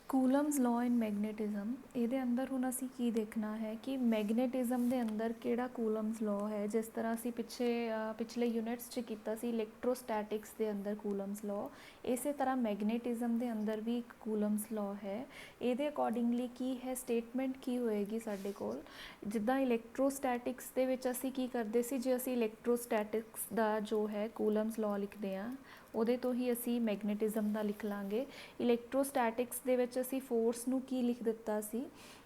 ਕੂਲਮਜ਼ law ਇਨ ਮੈਗਨੇਟਿਜ਼ਮ ਇਹਦੇ ਅੰਦਰ ਹੁਣ ਅਸੀਂ ਕੀ ਦੇਖਣਾ ਹੈ ਕਿ ਮੈਗਨੇਟਿਜ਼ਮ ਦੇ ਅੰਦਰ ਕਿਹੜਾ ਕੂਲਮਜ਼ ਲਾਅ ਹੈ। ਜਿਸ ਤਰ੍ਹਾਂ ਅਸੀਂ ਪਿਛਲੇ ਯੂਨਿਟਸ 'ਚ ਕੀਤਾ ਸੀ ਇਲੈਕਟ੍ਰੋਸਟੈਟਿਕਸ ਦੇ ਅੰਦਰ ਕੂਲਮਜ਼ ਲਾਅ, ਇਸੇ ਤਰ੍ਹਾਂ ਮੈਗਨੇਟਿਜ਼ਮ ਦੇ ਅੰਦਰ ਵੀ ਇੱਕ ਕੂਲਮਜ਼ ਲਾਅ ਹੈ। ਇਹਦੇ ਅਕੋਰਡਿੰਗਲੀ ਕੀ ਹੈ ਸਟੇਟਮੈਂਟ ਕੀ ਹੋਏਗੀ ਸਾਡੇ ਕੋਲ, ਜਿੱਦਾਂ ਇਲੈਕਟ੍ਰੋਸਟੈਟਿਕਸ ਦੇ ਵਿੱਚ ਅਸੀਂ ਕੀ ਕਰਦੇ ਸੀ, ਜੇ ਅਸੀਂ ਇਲੈਕਟ੍ਰੋਸਟੈਟਿਕਸ ਦਾ ਜੋ ਹੈ ਕੂਲਮਜ਼ ਲਾਅ ਲਿਖਦੇ ਹਾਂ ਉਹਦੇ ਤੋਂ ਹੀ ਅਸੀਂ ਮੈਗਨੇਟਿਜ਼ਮ ਦਾ ਲਿਖ ਲਾਂਗੇ। ਇਲੈਕਟ੍ਰੋਸਟੈਟਿਕਸ ਦੇ ਵਿੱਚ ਅਸੀਂ ਫੋਰਸ ਨੂੰ ਕੀ ਲਿਖ ਦਿੱਤਾ ਸੀ,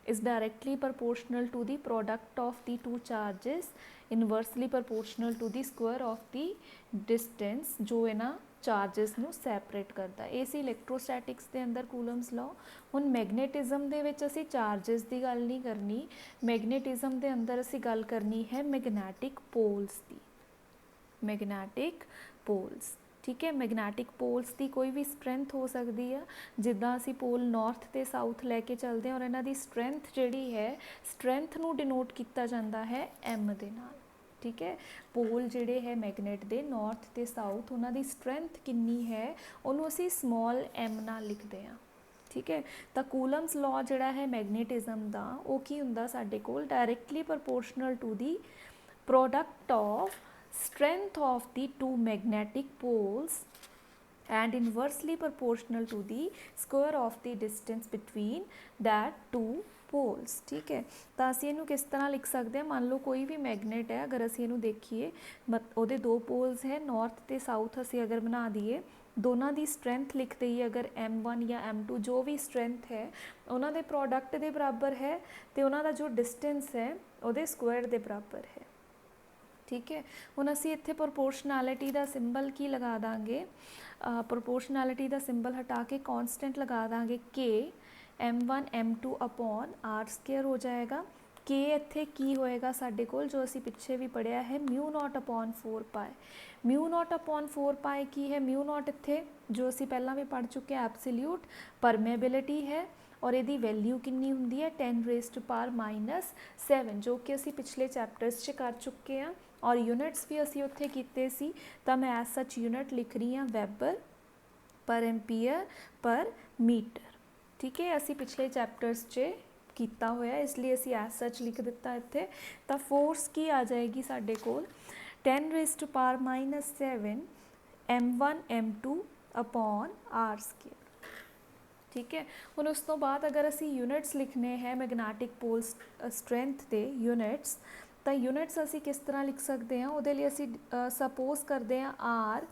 is directly proportional to the product of the two charges inversely proportional to the square of the distance ਜੋ ਇਹਨਾਂ ਚਾਰजेस ਨੂੰ ਸੈਪਰੇਟ ਕਰਦਾ। ਇਹ ਸੀ ਇਲੈਕਟ੍ਰੋਸਟੈਟਿਕਸ ਦੇ ਅੰਦਰ ਕੂਲਮਜ਼ ਲਾਅ। ਹੁਣ ਮੈਗਨੇਟਿਜ਼ਮ ਦੇ ਵਿੱਚ ਅਸੀਂ ਚਾਰजेस ਦੀ ਗੱਲ ਨਹੀਂ ਕਰਨੀ, ਮੈਗਨੇਟਿਜ਼ਮ ਦੇ ਅੰਦਰ ਅਸੀਂ ਗੱਲ ਕਰਨੀ ਹੈ ਮੈਗਨੈਟਿਕ ਪੋਲਸ ਦੀ। ਮੈਗਨੈਟਿਕ ਪੋਲਸ, ਠੀਕ ਹੈ। ਮੈਗਨੈਟਿਕ ਪੋਲਸ ਦੀ ਕੋਈ ਵੀ ਸਟਰੈਂਥ ਹੋ ਸਕਦੀ ਆ, ਜਿੱਦਾਂ ਅਸੀਂ ਪੋਲ ਨਾਰਥ ਤੇ ਸਾਊਥ ਲੈ ਕੇ ਚੱਲਦੇ ਹਾਂ ਔਰ ਇਹਨਾਂ ਦੀ ਸਟਰੈਂਥ ਜਿਹੜੀ ਹੈ, ਸਟਰੈਂਥ ਨੂੰ ਡਿਨੋਟ ਕੀਤਾ ਜਾਂਦਾ ਹੈ ਐਮ ਦੇ ਨਾਲ, ਠੀਕ ਹੈ। ਪੋਲ ਜਿਹੜੇ ਹੈ ਮੈਗਨੇਟ ਦੇ ਨਾਰਥ ਤੇ ਸਾਊਥ, ਉਹਨਾਂ ਦੀ ਸਟਰੈਂਥ ਕਿੰਨੀ ਹੈ ਉਹਨੂੰ ਅਸੀਂ ਸਮੋਲ ਐਮ ਨਾਲ ਲਿਖਦੇ ਹਾਂ, ਠੀਕ ਹੈ। ਤਾਂ ਕੂਲਮਜ਼ ਲਾਅ ਜਿਹੜਾ ਹੈ ਮੈਗਨੇਟਿਜ਼ਮ ਦਾ ਉਹ ਕੀ ਹੁੰਦਾ ਸਾਡੇ ਕੋਲ, directly proportional to the product of strength of the two magnetic poles and inversely proportional to the square of the distance between that two poles, ठीक है। ਤਾਂ ਅਸੀਂ ਇਹਨੂੰ ਕਿਸ ਤਰ੍ਹਾਂ ਲਿਖ ਸਕਦੇ ਹਾਂ, ਮੰਨ ਲਓ ਕੋਈ ਵੀ ਮੈਗਨੇਟ ਹੈ, ਅਗਰ ਅਸੀਂ ਇਹਨੂੰ ਦੇਖੀਏ ਉਹਦੇ ਦੋ ਪੋਲਸ ਹੈ ਨਾਰਥ ਤੇ ਸਾਊਥ, ਅਸੀਂ ਅਗਰ ਬਣਾ ਦਈਏ ਦੋਨਾਂ ਦੀ ਸਟਰੈਂਥ ਲਿਖ ਦਈਏ ਅਗਰ m1 ਜਾਂ m2 ਜੋ ਵੀ ਸਟਰੈਂਥ ਹੈ ਉਹਨਾਂ ਦੇ ਪ੍ਰੋਡਕਟ ਦੇ ਬਰਾਬਰ ਹੈ ਤੇ ਉਹਨਾਂ ਦਾ ਜੋ ਡਿਸਟੈਂਸ ਹੈ ਉਹਦੇ ਸਕੁਅਰ ਦੇ ਬਰਾਬਰ ਹੈ, ਠੀਕ ਹੈ। ਹੁਣ ਅਸੀਂ ਇੱਥੇ ਪ੍ਰੋਪੋਰਸ਼ਨੈਲਿਟੀ ਦਾ ਸਿੰਬਲ ਕੀ ਲਗਾ ਦਾਂਗੇ, ਪ੍ਰੋਪੋਰਸ਼ਨੈਲਿਟੀ ਦਾ ਸਿੰਬਲ ਹਟਾ ਕੇ ਕੌਨਸਟੈਂਟ ਲਗਾ ਦਾਂਗੇ k m1 m2 upon r square ਹੋ ਜਾਏਗਾ। k ਇੱਥੇ ਕੀ ਹੋਏਗਾ ਸਾਡੇ ਕੋਲ, ਜੋ ਅਸੀਂ ਪਿੱਛੇ ਵੀ ਪੜ੍ਹਿਆ ਹੈ ਮਿਊ ਨੋਟ ਅਪੋਨ 4 ਪਾਈ। ਮਿਊ ਨੋਟ ਅਪੋਨ 4 ਪਾਈ ਕੀ ਹੈ, ਮਿਊ ਨੋਟ ਇੱਥੇ ਜੋ ਅਸੀਂ ਪਹਿਲਾਂ ਵੀ ਪੜ੍ਹ ਚੁੱਕੇ ਹਾਂ ਐਬਸੋਲਿਊਟ ਪਰਮੇਬਿਲਿਟੀ ਹੈ ਔਰ ਇਹਦੀ ਵੈਲਿਊ ਕਿੰਨੀ ਹੁੰਦੀ ਹੈ 10 ਰੇਜ਼ਡ ਟੂ ਪਾਵਰ -7, ਜੋ ਕਿ ਅਸੀਂ ਪਿਛਲੇ ਚੈਪਟਰਸ 'ਚ ਕਰ ਚੁੱਕੇ ਹਾਂ ਔਰ ਯੂਨਿਟਸ ਵੀ ਅਸੀਂ ਉੱਥੇ ਕੀਤੇ ਸੀ। ਤਾਂ ਮੈਂ ਐਸ ਸੱਚ ਯੂਨਿਟ ਲਿਖ ਰਹੀ ਹਾਂ ਵੈਬਰ ਪਰ ਐम्पीयर ਪਰ ਮੀਟਰ, ਠੀਕ ਹੈ। ਅਸੀਂ ਪਿਛਲੇ ਚੈਪਟਰਸ 'ਚ ਕੀਤਾ ਹੋਇਆ ਇਸ ਲਈ ਅਸੀਂ ਐਸ ਸੱਚ ਲਿਖ ਦਿੱਤਾ ਇੱਥੇ। ਤਾਂ ਫੋਰਸ ਕੀ ਆ ਜਾਏਗੀ ਸਾਡੇ ਕੋਲ 10 raised to power -7 m1 m2 upon r square, ਠੀਕ ਹੈ। ਹੁਣ ਉਸ ਤੋਂ ਬਾਅਦ ਅਗਰ ਅਸੀਂ ਯੂਨਿਟਸ ਲਿਖਣੇ ਹੈ ਮੈਗਨੈਟਿਕ ਪੋਲ ਸਟਰੈਂਥ ਦੇ ਯੂਨਿਟਸ, ਤਾਂ ਯੂਨਿਟਸ ਅਸੀਂ ਕਿਸ ਤਰ੍ਹਾਂ ਲਿਖ ਸਕਦੇ ਹਾਂ, ਉਹਦੇ ਲਈ ਅਸੀਂ ਸਪੋਜ਼ ਕਰਦੇ ਹਾਂ r,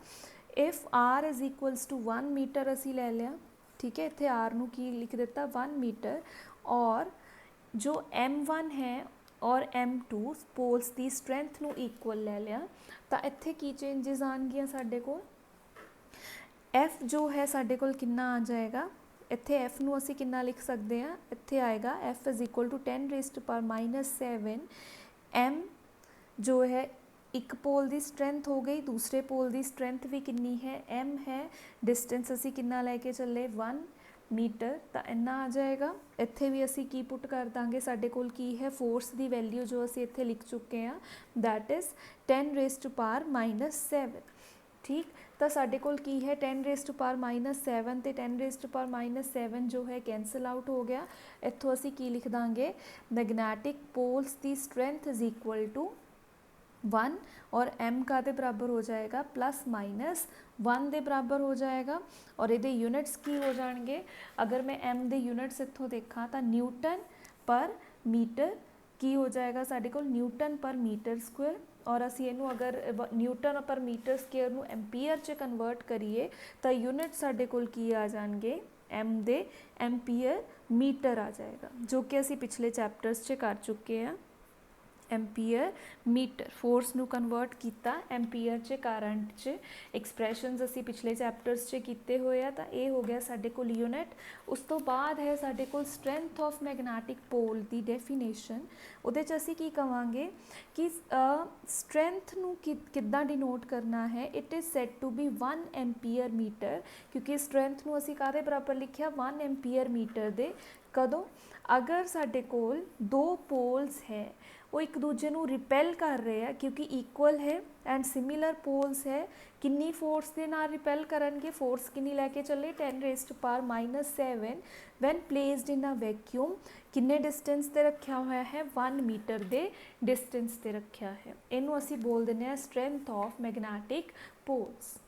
if r is equals to 1 metre ਅਸੀਂ ਲੈ ਲਿਆ, ਠੀਕ ਹੈ। ਇੱਥੇ r ਨੂੰ ਕੀ ਲਿਖ ਦਿੱਤਾ 1 ਮੀਟਰ, ਔਰ ਜੋ m1 ਹੈ ਔਰ m2 ਪੋਲਸ ਦੀ ਸਟਰੈਂਥ ਨੂੰ ਇਕੁਅਲ ਲੈ ਲਿਆ, ਤਾਂ ਇੱਥੇ ਕੀ ਚੇਂਜਸ ਆਉਣਗੀਆਂ ਸਾਡੇ ਕੋਲ, f ਜੋ ਹੈ ਸਾਡੇ ਕੋਲ ਕਿੰਨਾ ਆ ਜਾਏਗਾ, ਇੱਥੇ f ਨੂੰ ਅਸੀਂ ਕਿੰਨਾ ਲਿਖ ਸਕਦੇ ਹਾਂ, ਇੱਥੇ ਆਏਗਾ f is equal to 10 raised to power -7 m ਜੋ ਹੈ ਇੱਕ ਪੋਲ ਦੀ ਸਟਰੈਂਥ ਹੋ ਗਈ, ਦੂਸਰੇ ਪੋਲ ਦੀ ਸਟਰੈਂਥ ਵੀ ਕਿੰਨੀ ਹੈ m ਹੈ, ਡਿਸਟੈਂਸ ਅਸੀਂ ਕਿੰਨਾ ਲੈ ਕੇ ਚੱਲੇ 1 ਮੀਟਰ, ਤਾਂ ਇੰਨਾ ਆ ਜਾਏਗਾ। ਇੱਥੇ ਵੀ ਅਸੀਂ ਕੀ ਪੁੱਟ ਕਰ ਦਾਂਗੇ, ਸਾਡੇ ਕੋਲ ਕੀ ਹੈ ਫੋਰਸ ਦੀ ਵੈਲਿਊ ਜੋ ਅਸੀਂ ਇੱਥੇ ਲਿਖ ਚੁੱਕੇ ਹਾਂ that is 10 raised to power -7, ਠੀਕ। ਤਾਂ ਸਾਡੇ ਕੋਲ ਕੀ ਹੈ 10 ਰੇਜ਼ਡ ਟੂ ਪਾਵਰ -7 ਤੇ 10 ਰੇਜ਼ਡ ਟੂ ਪਾਵਰ -7 ਜੋ ਹੈ ਕੈਂਸਲ ਆਊਟ ਹੋ ਗਿਆ। ਇੱਥੋਂ ਅਸੀਂ ਕੀ ਲਿਖ ਦਾਂਗੇ, magnetic polls the strength is equal to 1 और m का ਦੇ ਬਰਾਬਰ ਹੋ ਜਾਏਗਾ +-1 ਦੇ ਬਰਾਬਰ ਹੋ ਜਾਏਗਾ। ਔਰ ਇਹਦੇ ਯੂਨਿਟਸ ਕੀ ਹੋ ਜਾਣਗੇ, ਅਗਰ ਮੈਂ m ਦੇ ਯੂਨਿਟਸ ਇੱਥੋਂ ਦੇਖਾਂ ਤਾਂ ਨਿਊਟਨ ਪਰ ਮੀਟਰ ਕੀ ਹੋ ਜਾਏਗਾ ਸਾਡੇ ਕੋਲ, ਨਿਊਟਨ ਪਰ ਮੀਟਰ ਸਕੁਅਰ, ਔਰ ਅਸੀਂ ਇਹਨੂੰ ਅਗਰ ਨਿਊਟਨ ਪਰ ਮੀਟਰ ਸਕੁਅਰ ਨੂੰ ਐम्पीयर 'ਚ ਕਨਵਰਟ ਕਰੀਏ ਤਾਂ ਯੂਨਿਟ ਸਾਡੇ ਕੋਲ ਕੀ ਆ ਜਾਣਗੇ m ਦੇ ਐम्पीयर ਮੀਟਰ ਆ ਜਾਏਗਾ, ਜੋ ਕਿ ਅਸੀਂ ਪਿਛਲੇ ਚੈਪਟਰਸ 'ਚ ਕਰ ਚੁੱਕੇ ਹਾਂ। ਐम्पीयर ਮੀਟਰ ਫੋਰਸ ਨੂੰ ਕਨਵਰਟ ਕੀਤਾ ਐम्पीयर 'ਚ, ਕਰੰਟ 'ਚ, ਐਕਸਪ੍ਰੈਸ਼ਨਸ ਅਸੀਂ ਪਿਛਲੇ ਚੈਪਟਰਸ 'ਚ ਕੀਤੇ ਹੋਏ ਆ। ਤਾਂ ਇਹ ਹੋ ਗਿਆ ਸਾਡੇ ਕੋਲ ਯੂਨਿਟ। ਉਸ ਤੋਂ ਬਾਅਦ ਹੈ ਸਾਡੇ ਕੋਲ strength of magnetic pole the definition. ਉਹਦੇ 'ਚ ਅਸੀਂ ਕੀ ਕਵਾਂਗੇ ਕਿ ਸਟਰੈਂਥ ਨੂੰ ਕਿੱਦਾਂ ਡਿਨੋਟ ਕਰਨਾ ਹੈ, it is said to be 1 ampere metre, ਕਿਉਂਕਿ ਸਟਰੈਂਥ ਨੂੰ ਅਸੀਂ ਕਾਹਦੇ ਬਰਾਬਰ ਲਿਖਿਆ 1 ਐम्पीयर ਮੀਟਰ ਦੇ। ਕਦੋਂ, ਅਗਰ ਸਾਡੇ ਕੋਲ ਦੋ ਪੋਲਸ ਹੈ वो एक दूजे ਨੂੰ ਰਿਪੈਲ ਕਰ ਰਹੇ ਆ ਕਿਉਂਕਿ ਇਕੁਅਲ ਹੈ ਐਂਡ ਸਿਮਿਲਰ ਪੋਲਸ ਹੈ। ਕਿੰਨੀ ਫੋਰਸ ਦੇ ਨਾਲ ਰਿਪੈਲ ਕਰਨਗੇ, ਫੋਰਸ ਕਿੰਨੀ ਲੈ ਕੇ ਚੱਲੇ 10⁻⁷ ਵੈਨ ਪਲੇਸਡ ਇਨ ਅ ਵੈਕਿਊਮ। ਕਿੰਨੇ ਡਿਸਟੈਂਸ ਤੇ ਰੱਖਿਆ ਹੋਇਆ ਹੈ 1 ਮੀਟਰ ਦੇ ਡਿਸਟੈਂਸ ਤੇ ਰੱਖਿਆ ਹੈ। ਇਹਨੂੰ ਅਸੀਂ ਬੋਲ ਦਿੰਦੇ ਹਾਂ ਸਟਰੈਂਥ ਆਫ ਮੈਗਨੈਟਿਕ ਪੋਲਸ।